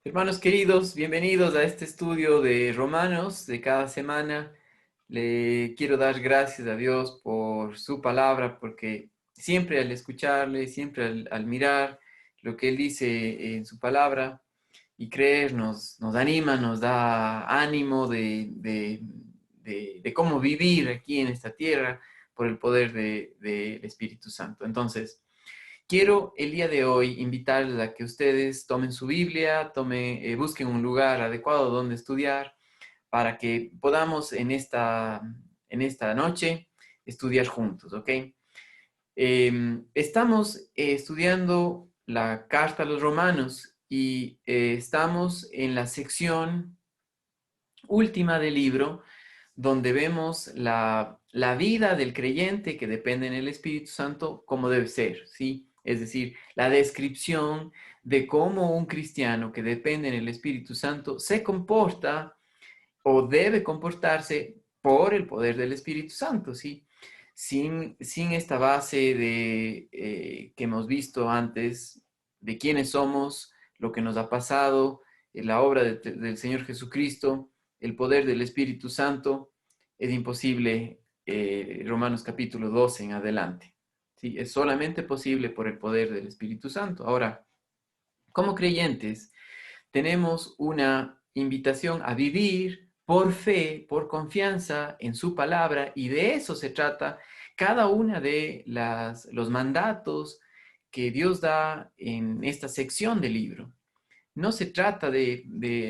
Hermanos queridos, bienvenidos a este estudio de Romanos de cada semana. Le quiero dar gracias a Dios por su palabra, porque siempre al escucharle, siempre al mirar lo que Él dice en su palabra y creer, nos anima, nos da ánimo de cómo vivir aquí en esta tierra por el poder del Espíritu Santo. Entonces, quiero el día de hoy invitarles a que ustedes tomen su Biblia, busquen un lugar adecuado donde estudiar para que podamos en esta noche estudiar juntos, ¿ok? Estamos estudiando la carta a los romanos y estamos en la sección última del libro donde vemos la vida del creyente que depende en el Espíritu Santo como debe ser, ¿sí? Es decir, la descripción de cómo un cristiano que depende en el Espíritu Santo se comporta o debe comportarse por el poder del Espíritu Santo, ¿sí? Sin esta base que hemos visto antes de quiénes somos, lo que nos ha pasado, la obra del Señor Jesucristo, el poder del Espíritu Santo, es imposible Romanos capítulo 12 en adelante. ¿Sí? Es solamente posible por el poder del Espíritu Santo. Ahora, como creyentes, tenemos una invitación a vivir por fe, por confianza en su palabra, y de eso se trata cada una de los mandatos que Dios da en esta sección del libro. No se trata de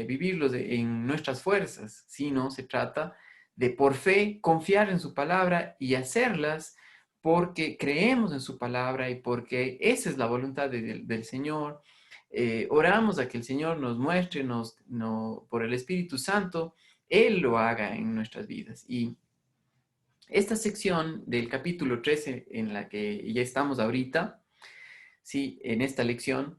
vivirlos en nuestras fuerzas, sino se trata de por fe confiar en su palabra y hacerlas porque creemos en su palabra y porque esa es la voluntad del Señor. Oramos a que el Señor nos muestre, por el Espíritu Santo, Él lo haga en nuestras vidas. Y esta sección del capítulo 13 en la que ya estamos ahorita, sí, en esta lección,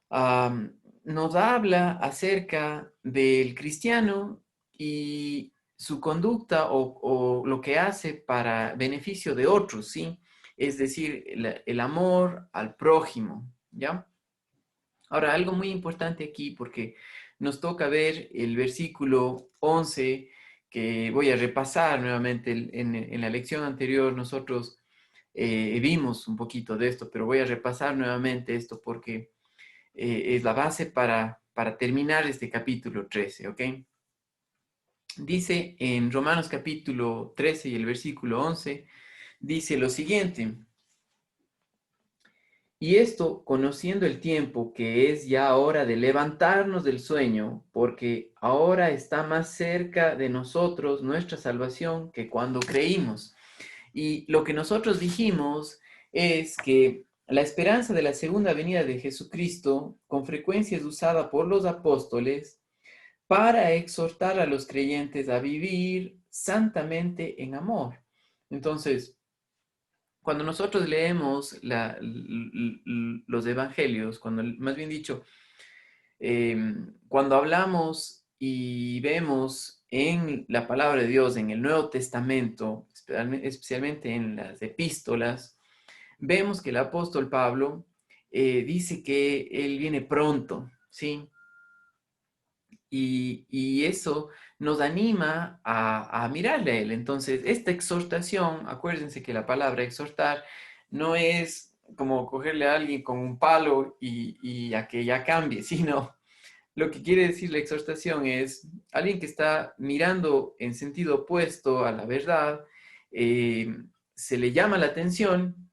nos habla acerca del cristiano y su conducta o lo que hace para beneficio de otros, ¿sí? Es decir, el amor al prójimo, ¿ya? Ahora, algo muy importante aquí porque nos toca ver el versículo 11 que voy a repasar nuevamente en la lección anterior. Nosotros vimos un poquito de esto, pero voy a repasar nuevamente esto porque es la base para terminar este capítulo 13, ¿ok? Dice en Romanos capítulo 13 y el versículo 11, dice lo siguiente: y esto conociendo el tiempo, que es ya hora de levantarnos del sueño, porque ahora está más cerca de nosotros nuestra salvación que cuando creímos. Y lo que nosotros dijimos es que la esperanza de la segunda venida de Jesucristo con frecuencia es usada por los apóstoles para exhortar a los creyentes a vivir santamente en amor. Entonces, cuando nosotros leemos los evangelios, más bien dicho, cuando hablamos y vemos en la palabra de Dios, en el Nuevo Testamento, especialmente en las epístolas, vemos que el apóstol Pablo dice que él viene pronto, ¿sí? Y eso nos anima a mirarle a Él. Entonces, esta exhortación, acuérdense que la palabra exhortar no es como cogerle a alguien con un palo y a que ya cambie, sino lo que quiere decir la exhortación es alguien que está mirando en sentido opuesto a la verdad, se le llama la atención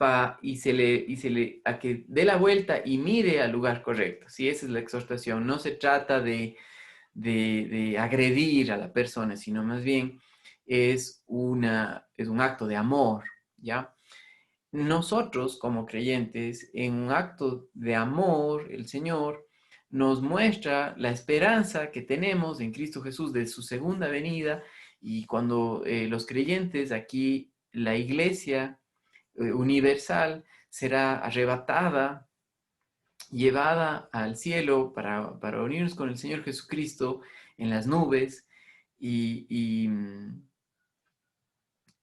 a que dé la vuelta y mire al lugar correcto. Sí, esa es la exhortación. No se trata de agredir a la persona, sino más bien es un acto de amor, ¿ya? Nosotros como creyentes, en un acto de amor, el Señor nos muestra la esperanza que tenemos en Cristo Jesús de su segunda venida, y cuando los creyentes aquí, la iglesia universal, será arrebatada, llevada al cielo para unirnos con el Señor Jesucristo en las nubes, y, y,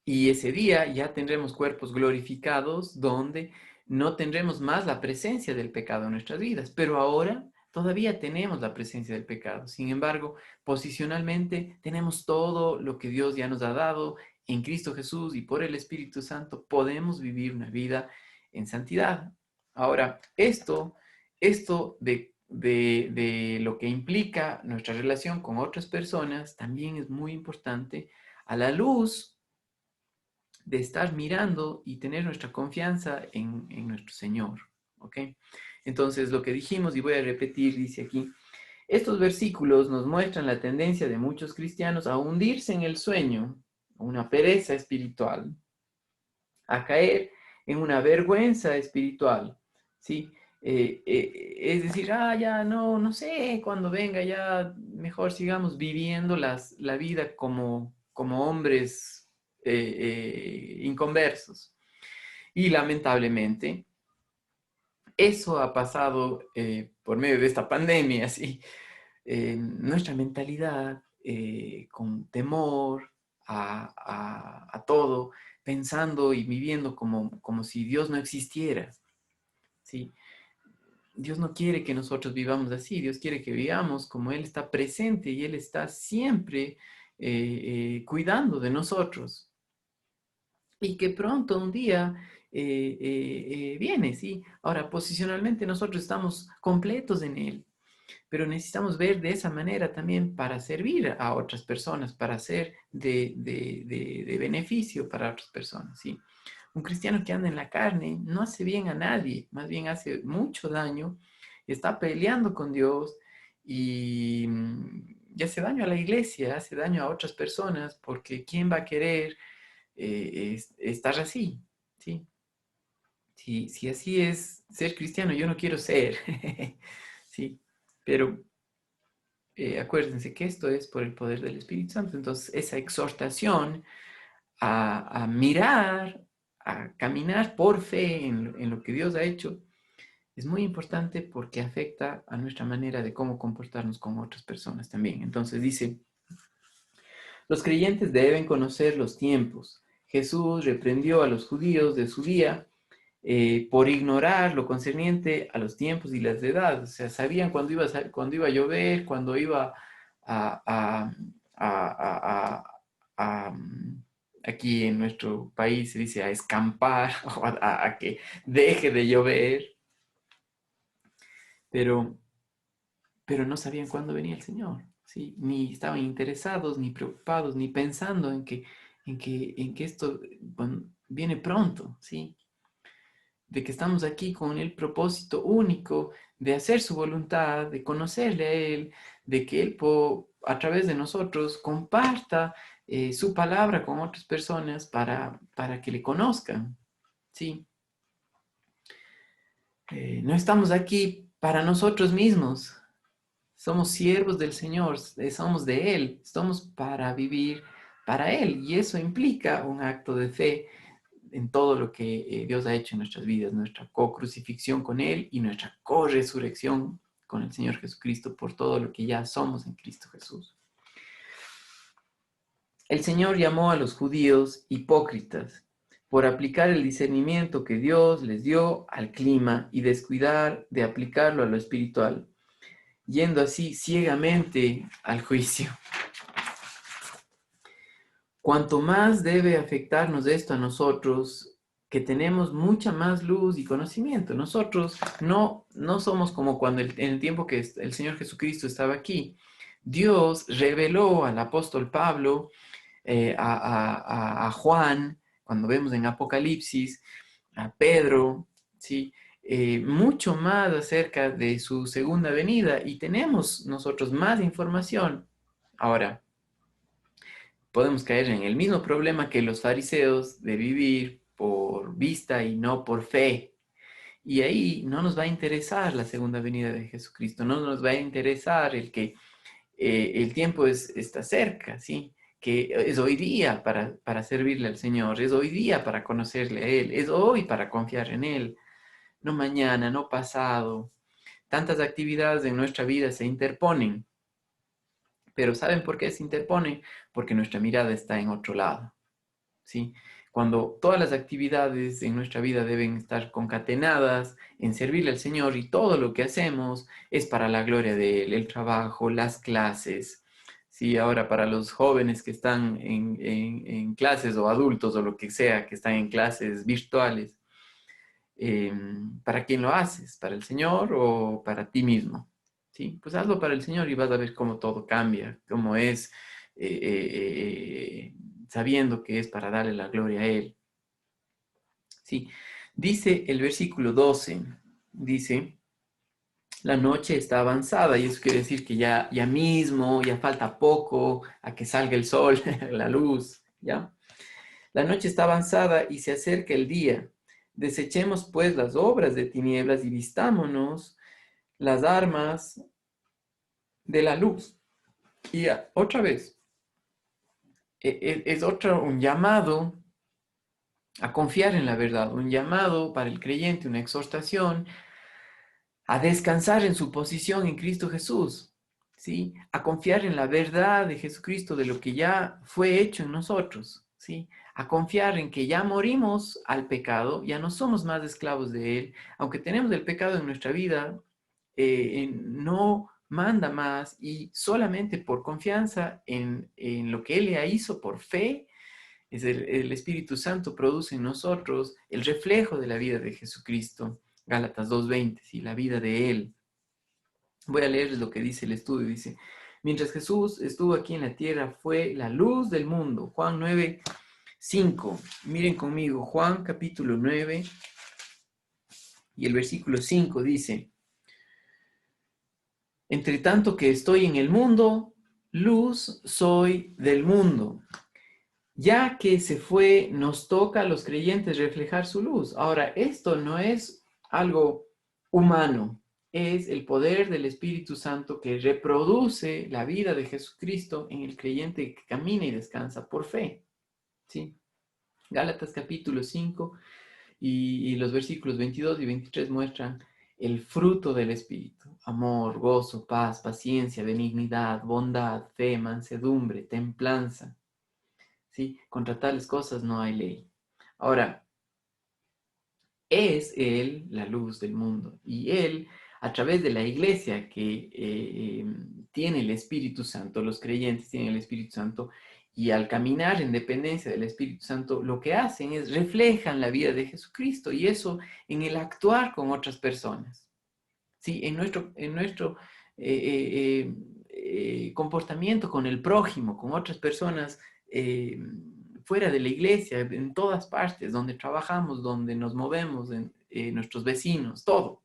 y ese día ya tendremos cuerpos glorificados donde no tendremos más la presencia del pecado en nuestras vidas. Pero ahora todavía tenemos la presencia del pecado. Sin embargo, posicionalmente tenemos todo lo que Dios ya nos ha dado en Cristo Jesús y por el Espíritu Santo podemos vivir una vida en santidad. Ahora, esto de lo que implica nuestra relación con otras personas también es muy importante a la luz de estar mirando y tener nuestra confianza en nuestro Señor. ¿Ok? Entonces, lo que dijimos, y voy a repetir, dice aquí, estos versículos nos muestran la tendencia de muchos cristianos a hundirse en el sueño, una pereza espiritual, a caer en una vergüenza espiritual, ¿sí? Es decir, ya no sé, cuando venga ya mejor sigamos viviendo la vida como hombres inconversos. Y lamentablemente, eso ha pasado por medio de esta pandemia, ¿sí? Nuestra mentalidad con temor a todo, pensando y viviendo como si Dios no existiera, ¿sí? Dios no quiere que nosotros vivamos así, Dios quiere que vivamos como Él está presente y Él está siempre cuidando de nosotros. Y que pronto un día viene, ¿sí? Ahora, posicionalmente nosotros estamos completos en Él, pero necesitamos ver de esa manera también para servir a otras personas, para ser de beneficio para otras personas, ¿sí? Un cristiano que anda en la carne no hace bien a nadie, más bien hace mucho daño, está peleando con Dios y hace daño a la iglesia, hace daño a otras personas, porque ¿quién va a querer estar así? ¿Sí? Si así es ser cristiano, yo no quiero ser, ¿sí? Pero acuérdense que esto es por el poder del Espíritu Santo. Entonces, esa exhortación a mirar, a caminar por fe en lo que Dios ha hecho, es muy importante porque afecta a nuestra manera de cómo comportarnos con otras personas también. Entonces dice, los creyentes deben conocer los tiempos. Jesús reprendió a los judíos de su día por ignorar lo concerniente a los tiempos y las edades. O sea, sabían cuando iba a llover, cuando iba a, a- a- a- aquí en nuestro país se dice a escampar o a que deje de llover, pero, pero no sabían cuándo venía el Señor, ¿sí? Ni estaban interesados, ni preocupados, ni pensando en que esto bueno, viene pronto, ¿sí? De que estamos aquí con el propósito único de hacer su voluntad, de conocerle a Él, de que Él a través de nosotros comparta su palabra con otras personas para que le conozcan. ¿Sí? No estamos aquí para nosotros mismos, somos siervos del Señor, somos de Él, estamos para vivir para Él y eso implica un acto de fe en todo lo que Dios ha hecho en nuestras vidas, nuestra co-crucifixión con Él y nuestra co-resurrección con el Señor Jesucristo por todo lo que ya somos en Cristo Jesús. El Señor llamó a los judíos hipócritas por aplicar el discernimiento que Dios les dio al clima y descuidar de aplicarlo a lo espiritual, yendo así ciegamente al juicio. Cuanto más debe afectarnos esto a nosotros, que tenemos mucha más luz y conocimiento. Nosotros no somos como cuando en el tiempo que el Señor Jesucristo estaba aquí. Dios reveló al apóstol Pablo, a Juan, cuando vemos en Apocalipsis, a Pedro, ¿sí? Mucho más acerca de su segunda venida y tenemos nosotros más información. Ahora, podemos caer en el mismo problema que los fariseos de vivir por vista y no por fe. Y ahí no nos va a interesar la segunda venida de Jesucristo, no nos va a interesar el que el tiempo está cerca, ¿sí? Que es hoy día para servirle al Señor, es hoy día para conocerle a Él, es hoy para confiar en Él, no mañana, no pasado. Tantas actividades en nuestra vida se interponen, pero ¿saben por qué se interponen? Porque nuestra mirada está en otro lado, ¿sí? cuando todas las actividades en nuestra vida deben estar concatenadas en servirle al Señor y todo lo que hacemos es para la gloria de Él, el trabajo, las clases. Sí, ahora para los jóvenes que están en clases o adultos o lo que sea, que están en clases virtuales, ¿para quién lo haces? ¿Para el Señor o para ti mismo? ¿Sí? Pues hazlo para el Señor y vas a ver cómo todo cambia, cómo es sabiendo que es para darle la gloria a Él. ¿Sí? Dice el versículo 12, dice, la noche está avanzada y eso quiere decir que ya mismo, ya falta poco a que salga el sol, la luz, ¿ya? La noche está avanzada y se acerca el día. Desechemos pues las obras de tinieblas y vistámonos las armas de la luz. Y otra vez, es un llamado a confiar en la verdad, un llamado para el creyente, una exhortación a descansar en su posición en Cristo Jesús, ¿sí? A confiar en la verdad de Jesucristo, de lo que ya fue hecho en nosotros, ¿sí? A confiar en que ya morimos al pecado, ya no somos más esclavos de él, aunque tenemos el pecado en nuestra vida, no manda más y solamente por confianza en lo que él ya hizo por fe, es el Espíritu Santo produce en nosotros el reflejo de la vida de Jesucristo. Gálatas 2:20, ¿sí? La vida de Él. Voy a leerles lo que dice el estudio. Dice, mientras Jesús estuvo aquí en la tierra, fue la luz del mundo. Juan 9:5. Miren conmigo, Juan capítulo 9 y el versículo 5 dice, entre tanto que estoy en el mundo, luz soy del mundo. Ya que se fue, nos toca a los creyentes reflejar su luz. Ahora, esto no es algo humano, es el poder del Espíritu Santo que reproduce la vida de Jesucristo en el creyente que camina y descansa por fe. ¿Sí? Gálatas capítulo 5 y los versículos 22 y 23 muestran el fruto del Espíritu: amor, gozo, paz, paciencia, benignidad, bondad, fe, mansedumbre, templanza. ¿Sí? Contra tales cosas no hay ley. Ahora, es Él la luz del mundo y Él, a través de la iglesia que tiene el Espíritu Santo, los creyentes tienen el Espíritu Santo, y al caminar en dependencia del Espíritu Santo, lo que hacen es reflejan la vida de Jesucristo, y eso en el actuar con otras personas. ¿Sí? En nuestro comportamiento con el prójimo, con otras personas, fuera de la iglesia, en todas partes, donde trabajamos, donde nos movemos, en nuestros vecinos, todo.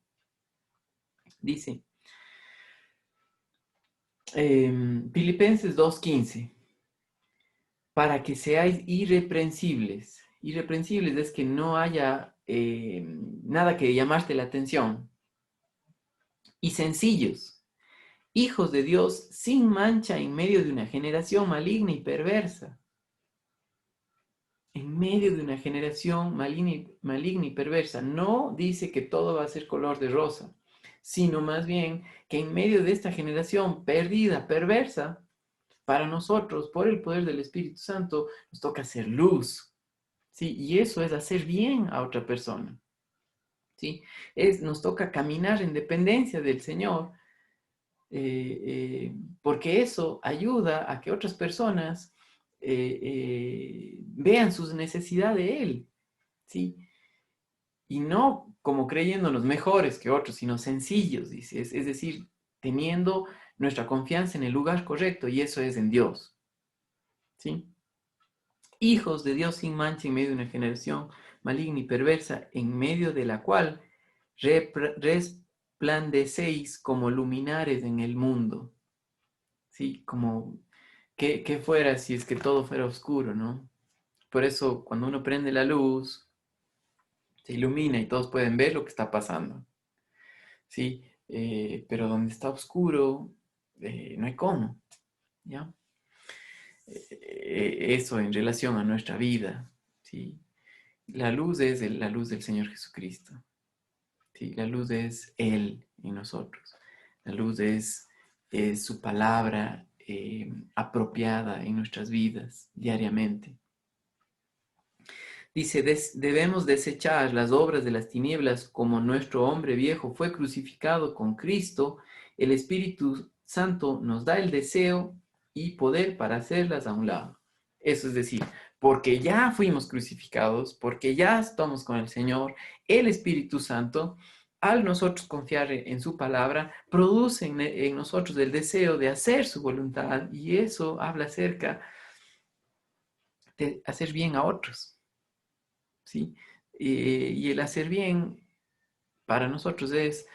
Dice, Filipenses 2:15, para que seáis irreprensibles. Irreprensibles es que no haya nada que llamarte la atención. Y sencillos, hijos de Dios sin mancha en medio de una generación maligna y perversa. En medio de una generación maligna y perversa. No dice que todo va a ser color de rosa, sino más bien que en medio de esta generación perdida, perversa, para nosotros, por el poder del Espíritu Santo, nos toca hacer luz. ¿Sí? Y eso es hacer bien a otra persona. ¿Sí? Nos toca caminar en dependencia del Señor, porque eso ayuda a que otras personas vean sus necesidades de Él, ¿sí? Y no como creyéndonos mejores que otros, sino sencillos, dice, es decir, teniendo nuestra confianza en el lugar correcto, y eso es en Dios, ¿sí? Hijos de Dios sin mancha en medio de una generación maligna y perversa, en medio de la cual resplandecéis como luminares en el mundo. Sí, como que fuera si es que todo fuera oscuro, ¿no? Por eso cuando uno prende la luz, se ilumina y todos pueden ver lo que está pasando, ¿sí? Pero donde está oscuro, no hay cómo, ¿ya? Eso en relación a nuestra vida, ¿sí? La luz es la luz del Señor Jesucristo, ¿sí? La luz es Él en nosotros. La luz es su palabra apropiada en nuestras vidas diariamente. Dice, debemos desechar las obras de las tinieblas como nuestro hombre viejo fue crucificado con Cristo. El Espíritu Santo nos da el deseo y poder para hacerlas a un lado. Eso es decir, porque ya fuimos crucificados, porque ya estamos con el Señor, el Espíritu Santo, al nosotros confiar en su palabra, produce en nosotros el deseo de hacer su voluntad, y eso habla acerca de hacer bien a otros, ¿sí? Y el hacer bien para nosotros es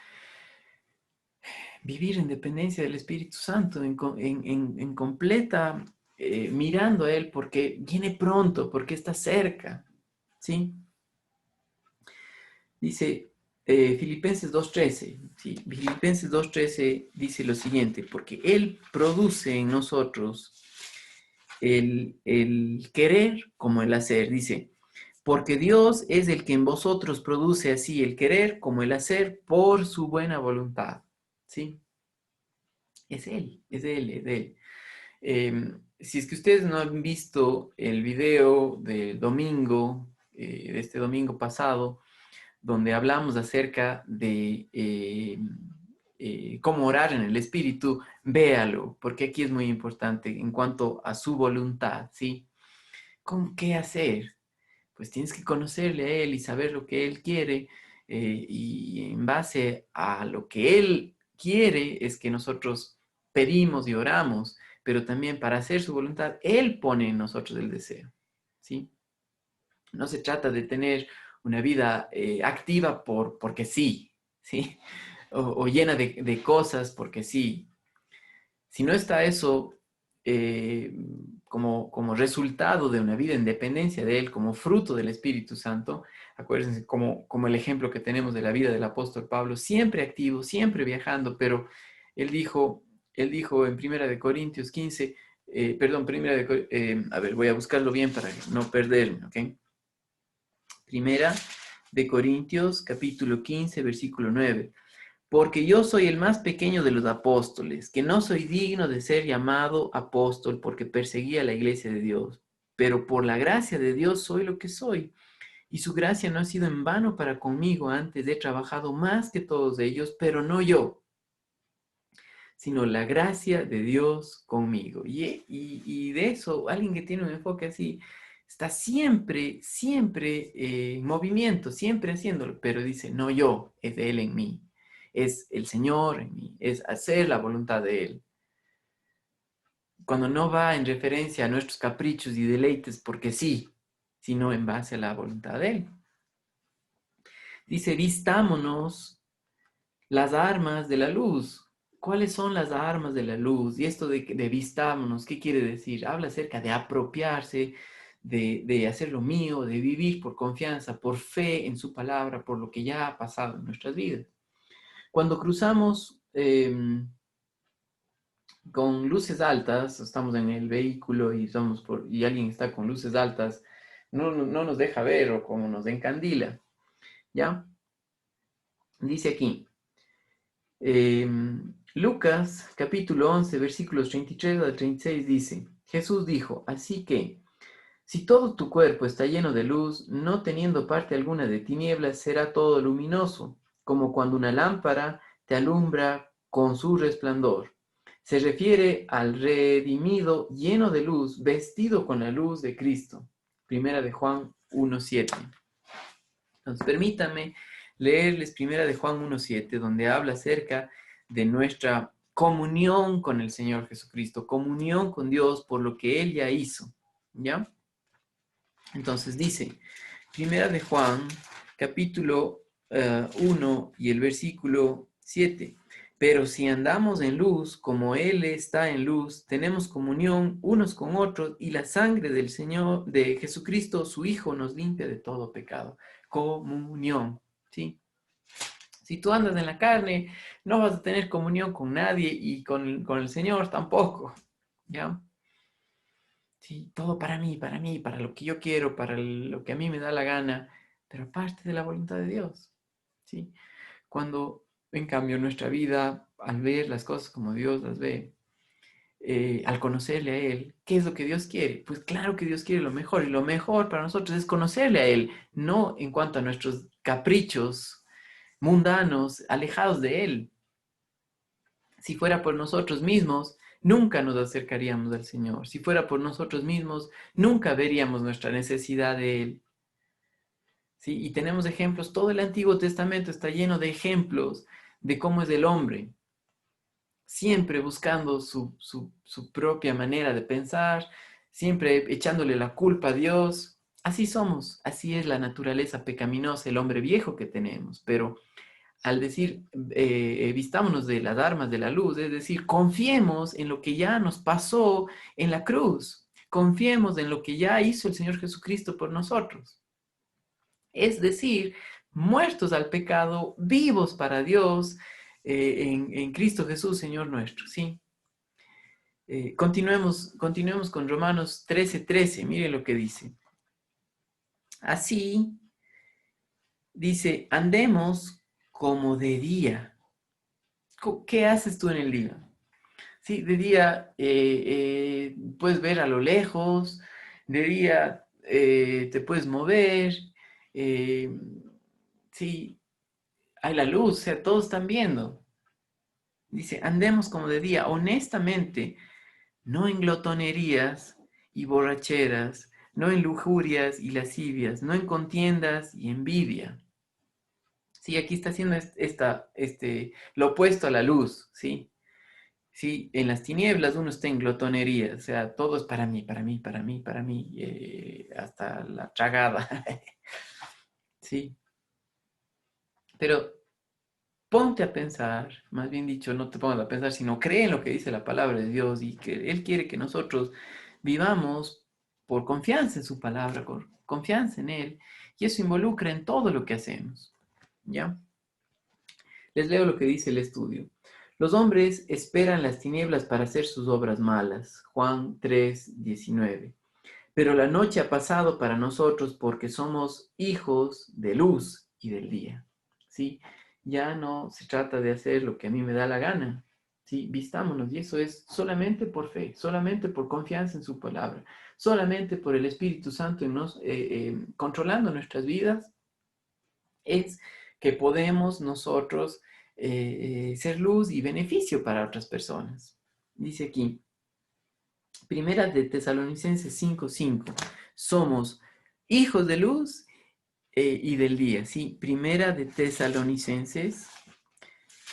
vivir en dependencia del Espíritu Santo, en completa, mirando a Él, porque viene pronto, porque está cerca, ¿sí? Dice Filipenses 2.13, ¿sí? Filipenses 2.13 dice lo siguiente, porque Él produce en nosotros el querer como el hacer, dice, porque Dios es el que en vosotros produce así el querer como el hacer por su buena voluntad, ¿sí? Es Él, es Él, es Él. Si es que ustedes no han visto el video del domingo, de este domingo pasado, donde hablamos acerca de cómo orar en el Espíritu, véalo, porque aquí es muy importante en cuanto a su voluntad, ¿sí? ¿Qué hacer? Pues tienes que conocerle a Él y saber lo que Él quiere, y en base a lo que Él quiere es que nosotros pedimos y oramos, pero también para hacer su voluntad, Él pone en nosotros el deseo, ¿sí? No se trata de tener una vida activa porque sí, ¿sí? O llena de cosas porque sí. Si no está eso eh, como resultado de una vida en dependencia de Él, como fruto del Espíritu Santo, acuérdense como el ejemplo que tenemos de la vida del apóstol Pablo, siempre activo, siempre viajando, pero él dijo, él dijo en Primera de Corintios 15, a ver, voy a buscarlo bien para no perderme, ¿ok? Primera de Corintios, capítulo 15, versículo 9. Porque yo soy el más pequeño de los apóstoles, que no soy digno de ser llamado apóstol porque perseguía la iglesia de Dios. Pero por la gracia de Dios soy lo que soy. Y su gracia no ha sido en vano para conmigo. Antes he trabajado más que todos ellos, pero no yo, sino la gracia de Dios conmigo. Y de eso, alguien que tiene un enfoque así, está siempre, siempre en movimiento, siempre haciéndolo, pero dice, no yo, es Él en mí, es el Señor en mí, es hacer la voluntad de Él. Cuando no va en referencia a nuestros caprichos y deleites porque sí, sino en base a la voluntad de Él. Dice, vistámonos las armas de la luz. ¿Cuáles son las armas de la luz? Y esto de vistámonos, ¿qué quiere decir? Habla acerca de apropiarse, de hacer lo mío, de vivir por confianza, por fe en su palabra, por lo que ya ha pasado en nuestras vidas. Cuando cruzamos con luces altas, estamos en el vehículo y alguien está con luces altas, no nos deja ver o como nos encandila, ¿ya? Dice aquí, Lucas capítulo 11 versículos 33 al 36 dice, Jesús dijo, así que si todo tu cuerpo está lleno de luz, no teniendo parte alguna de tinieblas, será todo luminoso, como cuando una lámpara te alumbra con su resplandor. Se refiere al redimido lleno de luz, vestido con la luz de Cristo. Primera de Juan 1:7. Entonces, permítame leerles Primera de Juan 1:7, donde habla acerca de nuestra comunión con el Señor Jesucristo, comunión con Dios por lo que Él ya hizo, ¿ya? Entonces dice, Primera de Juan, capítulo 1 y el versículo 7. Pero si andamos en luz, como Él está en luz, tenemos comunión unos con otros y la sangre del Señor, de Jesucristo, su Hijo, nos limpia de todo pecado. Comunión, ¿sí? Si tú andas en la carne, no vas a tener comunión con nadie y con el Señor tampoco, ¿ya? Sí, todo para mí, para lo que yo quiero, para lo que a mí me da la gana, pero aparte de la voluntad de Dios, ¿sí? Cuando, en cambio, nuestra vida, al ver las cosas como Dios las ve, al conocerle a Él, ¿qué es lo que Dios quiere? Pues claro que Dios quiere lo mejor, y lo mejor para nosotros es conocerle a Él, no en cuanto a nuestros caprichos mundanos, alejados de Él. Si fuera por nosotros mismos, nunca nos acercaríamos al Señor. Si fuera por nosotros mismos, nunca veríamos nuestra necesidad de Él. ¿Sí? Y tenemos ejemplos, todo el Antiguo Testamento está lleno de ejemplos de cómo es el hombre, siempre buscando su propia manera de pensar, siempre echándole la culpa a Dios. Así somos, así es la naturaleza pecaminosa, el hombre viejo que tenemos, pero al decir, vistámonos de las armas de la luz, es decir, confiemos en lo que ya nos pasó en la cruz, confiemos en lo que ya hizo el Señor Jesucristo por nosotros. Es decir, muertos al pecado, vivos para Dios, en Cristo Jesús, Señor nuestro, ¿sí? Continuemos con Romanos 13:13, mire lo que dice. Así, dice, andemos como de día. ¿Qué haces tú en el día? Sí, de día puedes ver a lo lejos, de día te puedes mover, eh, sí, hay la luz, o sea, todos están viendo. Dice, andemos como de día, honestamente, no en glotonerías y borracheras, no en lujurias y lascivias, no en contiendas y envidia. Sí, aquí está haciendo lo opuesto a la luz, ¿sí? Sí, en las tinieblas uno está en glotonería, o sea, todo es para mí, para mí, para mí, para mí, hasta la tragada. Sí, pero ponte a pensar, más bien dicho, no te pongas a pensar, sino cree en lo que dice la palabra de Dios y que Él quiere que nosotros vivamos por confianza en su palabra, por confianza en Él, y eso involucra en todo lo que hacemos, ¿ya? Les leo lo que dice el estudio. Los hombres esperan las tinieblas para hacer sus obras malas. Juan 3:19. Pero la noche ha pasado para nosotros porque somos hijos de luz y del día. ¿Sí? Ya no se trata de hacer lo que a mí me da la gana. ¿Sí? Vistámonos, y eso es solamente por fe, solamente por confianza en su palabra, solamente por el Espíritu Santo en controlando nuestras vidas, es que podemos nosotros ser luz y beneficio para otras personas. Dice aquí, Primera de Tesalonicenses 5:5, somos hijos de luz y del día, ¿sí? Primera de Tesalonicenses,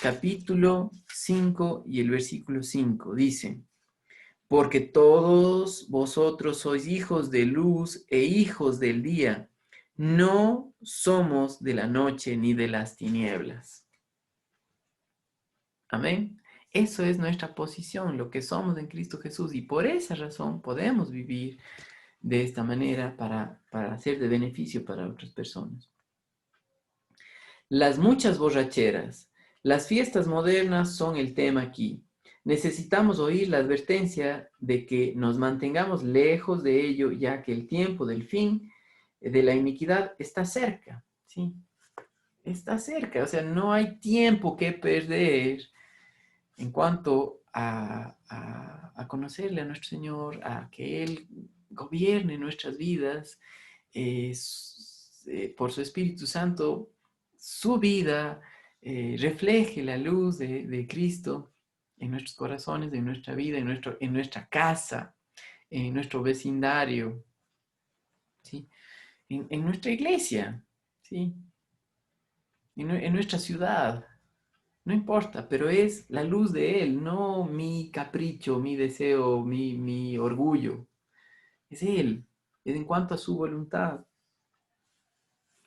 capítulo 5 y el versículo 5, dice, porque todos vosotros sois hijos de luz e hijos del día, no somos de la noche ni de las tinieblas. Amén. Eso es nuestra posición, lo que somos en Cristo Jesús, y por esa razón podemos vivir de esta manera para ser de beneficio para otras personas. Las muchas borracheras, las fiestas modernas son el tema aquí. Necesitamos oír la advertencia de que nos mantengamos lejos de ello, ya que el tiempo del fin de la iniquidad está cerca, ¿sí? Está cerca, o sea, no hay tiempo que perder en cuanto a conocerle a nuestro Señor, a que Él gobierne nuestras vidas, por su Espíritu Santo, su vida refleje la luz de Cristo en nuestros corazones, en nuestra vida, en nuestra casa, en nuestro vecindario, ¿sí? En nuestra iglesia, ¿sí? En nuestra ciudad. No importa, pero es la luz de Él, no mi capricho, mi deseo, mi orgullo. Es Él, es en cuanto a su voluntad.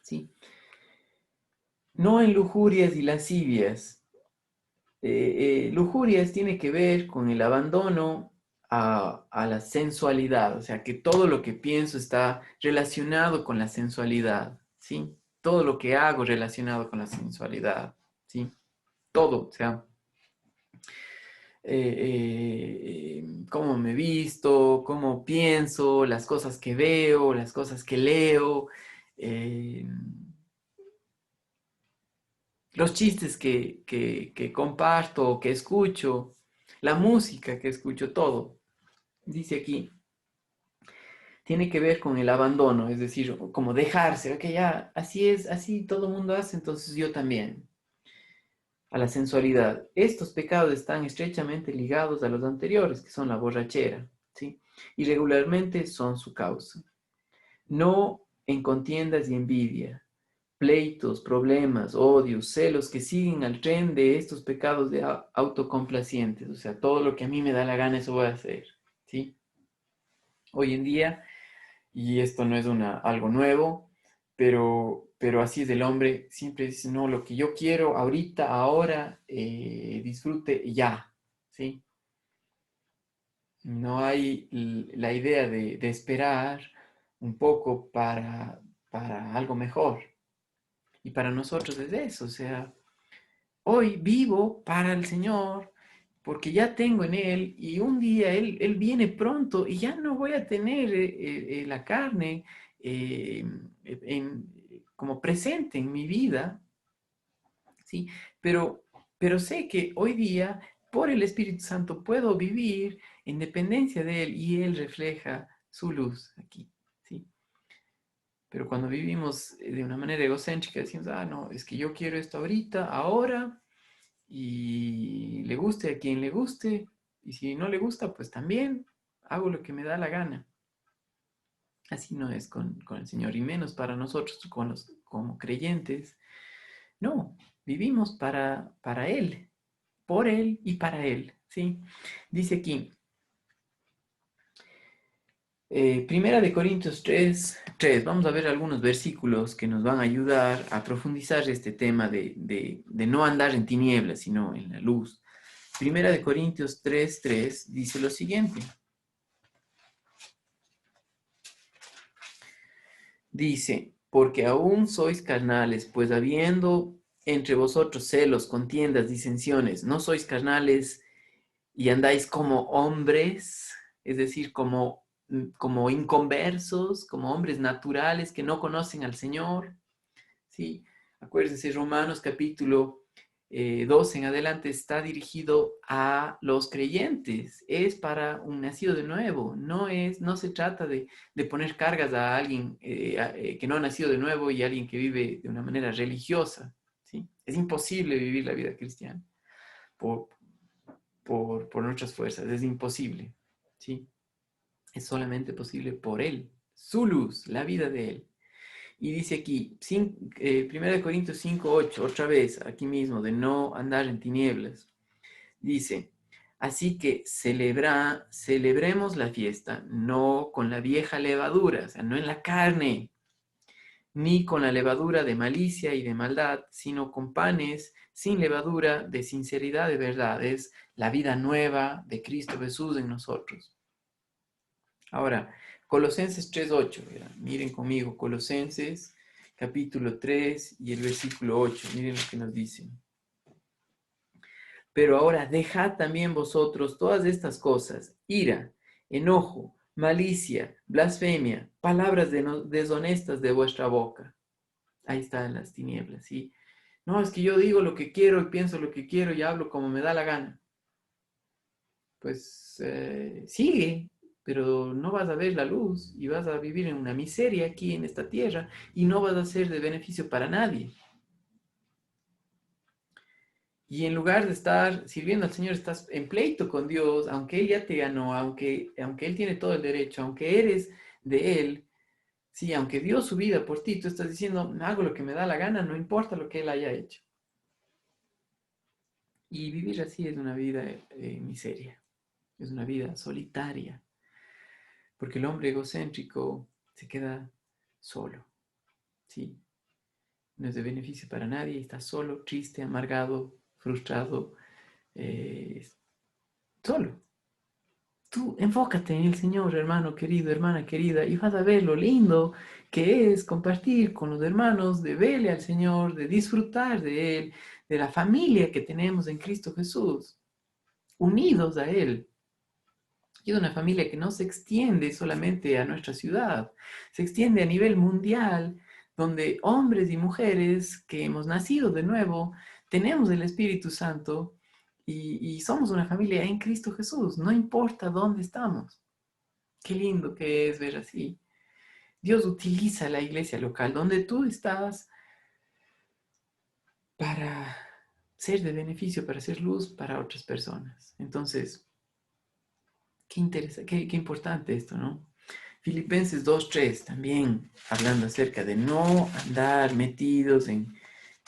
¿Sí? No en lujurias y lascivias. Lujurias tiene que ver con el abandono a la sensualidad, o sea, que todo lo que pienso está relacionado con la sensualidad, ¿sí? Todo lo que hago relacionado con la sensualidad, ¿sí? Todo, o sea, cómo me visto, cómo pienso, las cosas que veo, las cosas que leo, eh, los chistes que comparto, que escucho. la música que escucho, todo. Dice aquí, tiene que ver con el abandono, es decir, como dejarse, ok, ya, así es, así todo el mundo hace, entonces yo también. A la sensualidad. Estos pecados están estrechamente ligados a los anteriores, que son la borrachera, ¿sí? Y regularmente son su causa. No en contiendas y envidia, pleitos, problemas, odios, celos que siguen al tren de estos pecados de autocomplacientes. O sea, todo lo que a mí me da la gana, eso voy a hacer, ¿sí? Hoy en día, y esto no es algo nuevo, pero así es el hombre, siempre dice, no, lo que yo quiero ahorita, ahora, disfrute ya, ¿sí? No hay la idea de esperar un poco para algo mejor. Y para nosotros es eso, o sea, hoy vivo para el Señor porque ya tengo en Él y un día Él viene pronto y ya no voy a tener la carne eh, como presente en mi vida, ¿sí? Pero, pero sé que hoy día, por el Espíritu Santo, puedo vivir en dependencia de Él y Él refleja su luz aquí, ¿sí? Pero cuando vivimos de una manera egocéntrica, decimos, ah, no, es que yo quiero esto ahorita, ahora, y le guste a quien le guste, y si no le gusta, pues también hago lo que me da la gana. Así no es con el Señor, y menos para nosotros como creyentes. No, vivimos para Él, por Él y para Él, ¿sí? Dice aquí, Primera de Corintios 3, vamos a ver algunos versículos que nos van a ayudar a profundizar este tema de no andar en tinieblas, sino en la luz. Primera de Corintios 3 dice lo siguiente. Dice, porque aún sois carnales, pues habiendo entre vosotros celos, contiendas, disensiones, no sois carnales y andáis como hombres, es decir, como inconversos, como hombres naturales que no conocen al Señor. ¿Sí? Acuérdense, Romanos capítulo 2 en adelante está dirigido a los creyentes, es para un nacido de nuevo, no se trata de poner cargas a alguien que no ha nacido de nuevo y a alguien que vive de una manera religiosa. ¿Sí? Es imposible vivir la vida cristiana por, por nuestras fuerzas, es imposible. ¿Sí? Es solamente posible por Él, su luz, la vida de Él. Y dice aquí, 1 Corintios 5:8, otra vez, aquí mismo, de no andar en tinieblas. Dice, así que celebremos la fiesta, no con la vieja levadura, o sea, no en la carne, ni con la levadura de malicia y de maldad, sino con panes sin levadura de sinceridad de verdad. Es la vida nueva de Cristo Jesús en nosotros. Ahora, Colosenses 3:8, miren conmigo, Colosenses capítulo 3 y el versículo 8, miren lo que nos dice. Pero ahora dejad también vosotros todas estas cosas, ira, enojo, malicia, blasfemia, palabras deshonestas de vuestra boca. Ahí están las tinieblas, ¿sí? No, es que yo digo lo que quiero y pienso lo que quiero y hablo como me da la gana. Pues sigue, pero no vas a ver la luz y vas a vivir en una miseria aquí en esta tierra y no vas a ser de beneficio para nadie. Y en lugar de estar sirviendo al Señor, estás en pleito con Dios, aunque Él ya te ganó, aunque Él tiene todo el derecho, aunque eres de Él, sí, aunque dio su vida por ti, tú estás diciendo, hago lo que me da la gana, no importa lo que Él haya hecho. Y vivir así es una vida miseria, es una vida solitaria, porque el hombre egocéntrico se queda solo, ¿sí? No es de beneficio para nadie, está solo, triste, amargado, frustrado, eh, solo. Tú enfócate en el Señor, hermano querido, hermana querida, y vas a ver lo lindo que es compartir con los hermanos, de verle al Señor, de disfrutar de Él, de la familia que tenemos en Cristo Jesús, unidos a Él. Y es una familia que no se extiende solamente a nuestra ciudad, se extiende a nivel mundial, donde hombres y mujeres que hemos nacido de nuevo, tenemos el Espíritu Santo y somos una familia en Cristo Jesús, no importa dónde estamos. Qué lindo que es ver así. Dios utiliza la iglesia local donde tú estás para ser de beneficio, para ser luz para otras personas. Entonces, qué interesante, qué importante esto, ¿no? Filipenses 2:3 también hablando acerca de no andar metidos en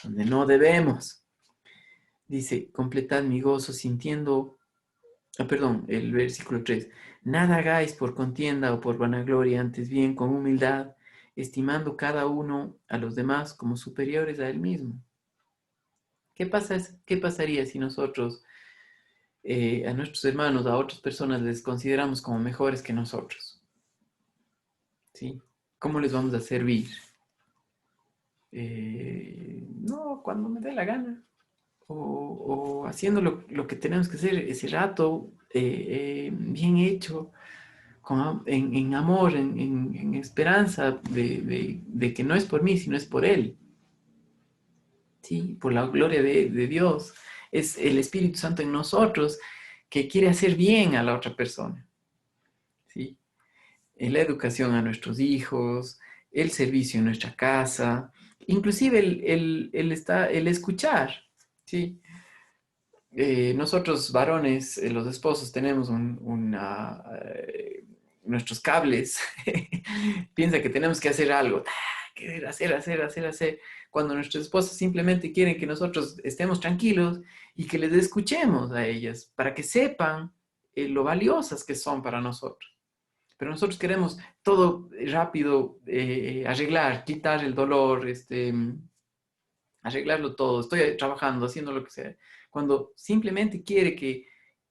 donde no debemos. Dice, completad mi gozo sintiendo, el versículo 3, nada hagáis por contienda o por vanagloria, antes bien con humildad, estimando cada uno a los demás como superiores a él mismo. ¿Qué pasaría si nosotros a nuestros hermanos, a otras personas les consideramos como mejores que nosotros? ¿Sí? ¿Cómo les vamos a servir? No, cuando me dé la gana. O haciendo lo que tenemos que hacer ese rato, bien hecho, en amor, en esperanza de que no es por mí, sino es por Él. ¿Sí? Por la gloria de Dios. Es el Espíritu Santo en nosotros que quiere hacer bien a la otra persona. ¿Sí? En la educación a nuestros hijos, el servicio en nuestra casa, inclusive el escuchar. ¿Sí? Nosotros varones, los esposos, tenemos nuestros cables. Piensa que tenemos que hacer algo, querer hacer, cuando nuestros esposos simplemente quieren que nosotros estemos tranquilos y que les escuchemos a ellas para que sepan lo valiosas que son para nosotros. Pero nosotros queremos todo rápido, arreglar, quitar el dolor, arreglarlo todo, estoy trabajando, haciendo lo que sea, cuando simplemente quiere que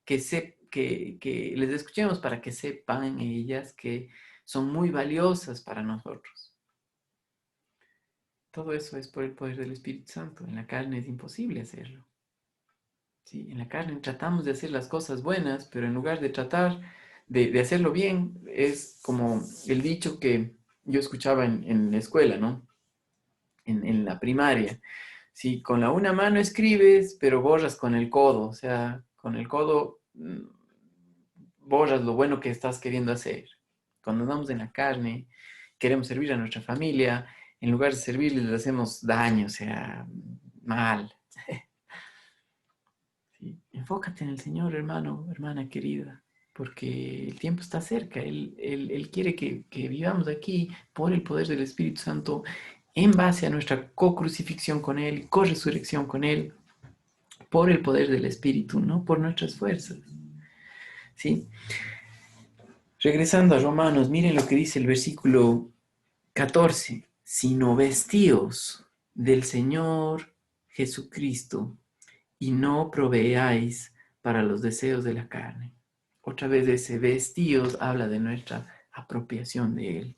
les escuchemos para que sepan ellas que son muy valiosas para nosotros. Todo eso es por el poder del Espíritu Santo. En la carne es imposible hacerlo. ¿Sí? En la carne tratamos de hacer las cosas buenas, pero en lugar de tratar de hacerlo bien, es como el dicho que yo escuchaba en la escuela, ¿no? En la primaria. Si con la una mano escribes, pero borras con el codo, o sea, con el codo borras lo bueno que estás queriendo hacer. Cuando andamos en la carne, queremos servir a nuestra familia, en lugar de servirles le hacemos daño, o sea, mal. ¿Sí? Enfócate en el Señor, hermano, hermana querida, porque el tiempo está cerca. Él quiere que vivamos aquí por el poder del Espíritu Santo en base a nuestra co-crucifixión con Él, co-resurrección con Él, por el poder del Espíritu, no por nuestras fuerzas. ¿Sí? Regresando a Romanos, miren lo que dice el versículo 14, sino vestíos del Señor Jesucristo y no proveáis para los deseos de la carne. Otra vez ese vestíos habla de nuestra apropiación de Él.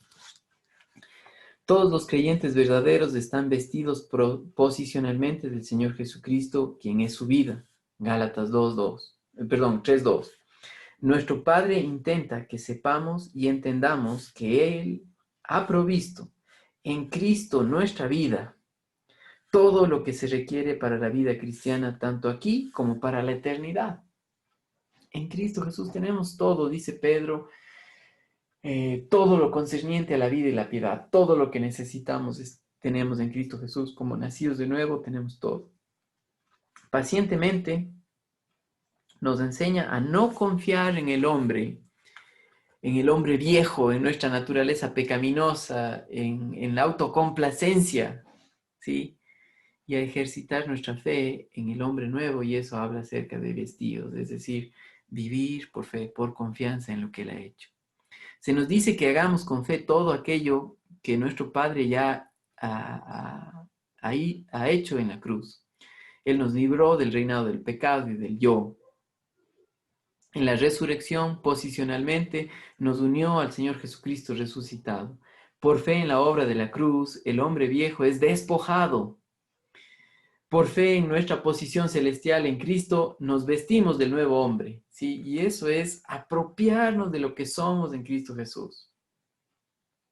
Todos los creyentes verdaderos están vestidos posicionalmente del Señor Jesucristo, quien es su vida. Gálatas 3:2. Nuestro Padre intenta que sepamos y entendamos que Él ha provisto en Cristo nuestra vida, todo lo que se requiere para la vida cristiana, tanto aquí como para la eternidad. En Cristo Jesús tenemos todo, dice Pedro, todo lo concerniente a la vida y la piedad, todo lo que necesitamos tenemos en Cristo Jesús. Como nacidos de nuevo, tenemos todo. Pacientemente nos enseña a no confiar en el hombre viejo, en nuestra naturaleza pecaminosa, en la autocomplacencia, ¿sí? Y a ejercitar nuestra fe en el hombre nuevo, y eso habla acerca de vestidos, es decir, vivir por fe, por confianza en lo que Él ha hecho. Se nos dice que hagamos con fe todo aquello que nuestro Padre ya ha hecho en la cruz. Él nos libró del reinado del pecado y del yo. En la resurrección, posicionalmente, nos unió al Señor Jesucristo resucitado. Por fe en la obra de la cruz, el hombre viejo es despojado. Por fe en nuestra posición celestial en Cristo, nos vestimos del nuevo hombre, ¿sí? Y eso es apropiarnos de lo que somos en Cristo Jesús.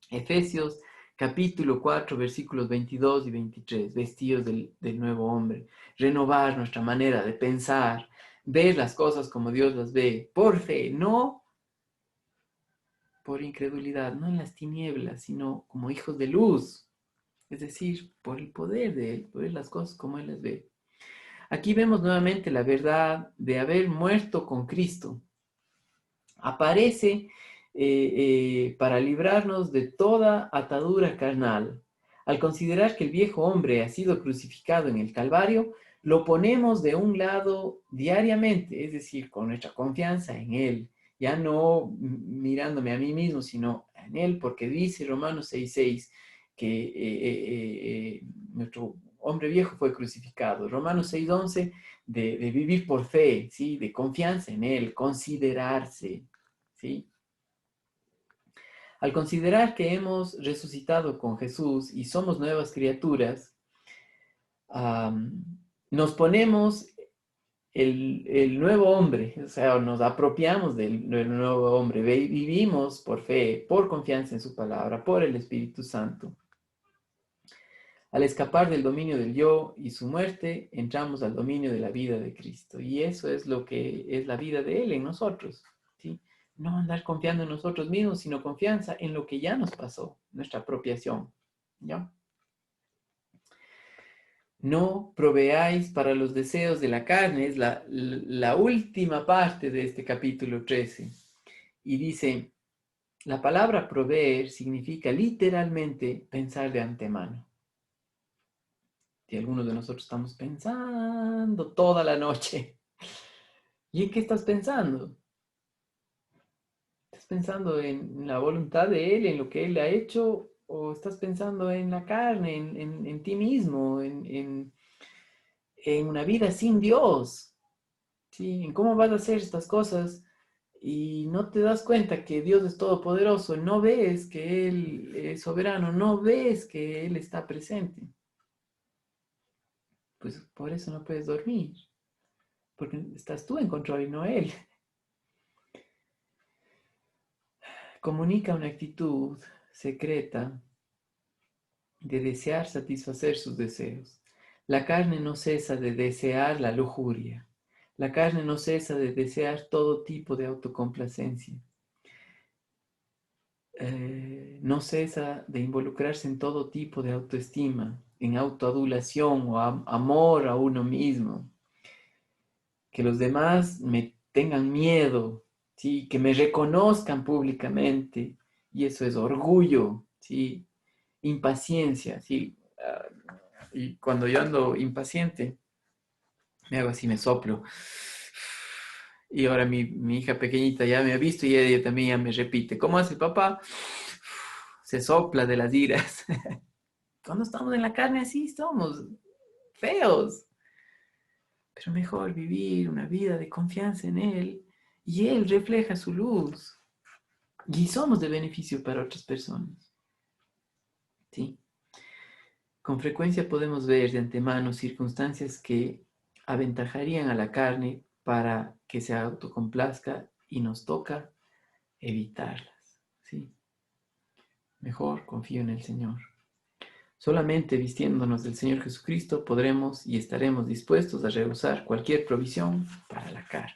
Efesios capítulo 4, versículos 22 y 23, vestidos del nuevo hombre. Renovar nuestra manera de pensar, ver las cosas como Dios las ve, por fe, no por incredulidad, no en las tinieblas, sino como hijos de luz, es decir, por el poder de Él, por ver las cosas como Él las ve. Aquí vemos nuevamente la verdad de haber muerto con Cristo. Aparece para librarnos de toda atadura carnal. Al considerar que el viejo hombre ha sido crucificado en el Calvario, lo ponemos de un lado diariamente, es decir, con nuestra confianza en Él, ya no mirándome a mí mismo, sino en Él, porque dice Romanos 6:6 que nuestro hombre viejo fue crucificado. Romanos 6:11 de vivir por fe, ¿sí? De confianza en Él, considerarse, ¿sí? Al considerar que hemos resucitado con Jesús y somos nuevas criaturas, nos ponemos el nuevo hombre, o sea, nos apropiamos del nuevo hombre, vivimos por fe, por confianza en su palabra, por el Espíritu Santo. Al escapar del dominio del yo y su muerte, entramos al dominio de la vida de Cristo. Y eso es lo que es la vida de Él en nosotros, ¿sí? No andar confiando en nosotros mismos, sino confianza en lo que ya nos pasó, nuestra apropiación, ¿ya? No proveáis para los deseos de la carne, es la última parte de este capítulo 13. Y dice, la palabra proveer significa literalmente pensar de antemano. Y algunos de nosotros estamos pensando toda la noche. ¿Y en qué estás pensando? ¿Estás pensando en la voluntad de Él, en lo que Él ha hecho? ¿O estás pensando en la carne, en ti mismo, en una vida sin Dios? ¿Sí? En cómo vas a hacer estas cosas y no te das cuenta que Dios es todopoderoso, no ves que Él es soberano, no ves que Él está presente. Pues por eso no puedes dormir, porque estás tú en control y no Él. Comunica una actitud secreta de desear satisfacer sus deseos. La carne no cesa de desear la lujuria. La carne no cesa de desear todo tipo de autocomplacencia. No cesa de involucrarse en todo tipo de autoestima, en autoadulación o amor a uno mismo. Que los demás me tengan miedo, ¿sí? Que me reconozcan públicamente. Y eso es orgullo, ¿sí? Impaciencia, ¿sí? Y cuando yo ando impaciente, me hago así, me soplo. Y ahora mi hija pequeñita ya me ha visto y ella también ya me repite, ¿cómo hace papá? Se sopla de las iras. Cuando estamos en la carne así somos feos. Pero mejor vivir una vida de confianza en Él y Él refleja su luz. Y somos de beneficio para otras personas. ¿Sí? Con frecuencia podemos ver de antemano circunstancias que aventajarían a la carne para que se autocomplazca y nos toca evitarlas. ¿Sí? Mejor confío en el Señor. Solamente vistiéndonos del Señor Jesucristo podremos y estaremos dispuestos a rehusar cualquier provisión para la carne.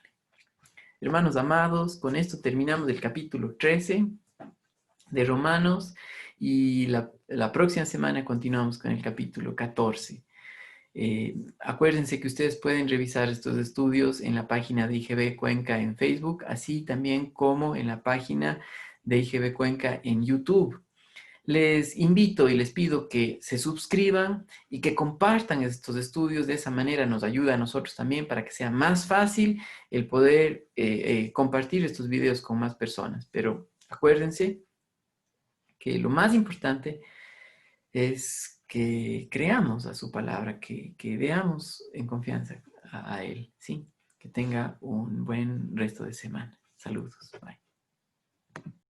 Hermanos amados, con esto terminamos el capítulo 13 de Romanos y la próxima semana continuamos con el capítulo 14. Acuérdense que ustedes pueden revisar estos estudios en la página de IGB Cuenca en Facebook, así también como en la página de IGB Cuenca en YouTube. Les invito y les pido que se suscriban y que compartan estos estudios. De esa manera nos ayuda a nosotros también para que sea más fácil el poder compartir estos videos con más personas. Pero acuérdense que lo más importante es que creamos a su palabra, que veamos en confianza a Él, ¿sí? Que tenga un buen resto de semana. Saludos. Bye.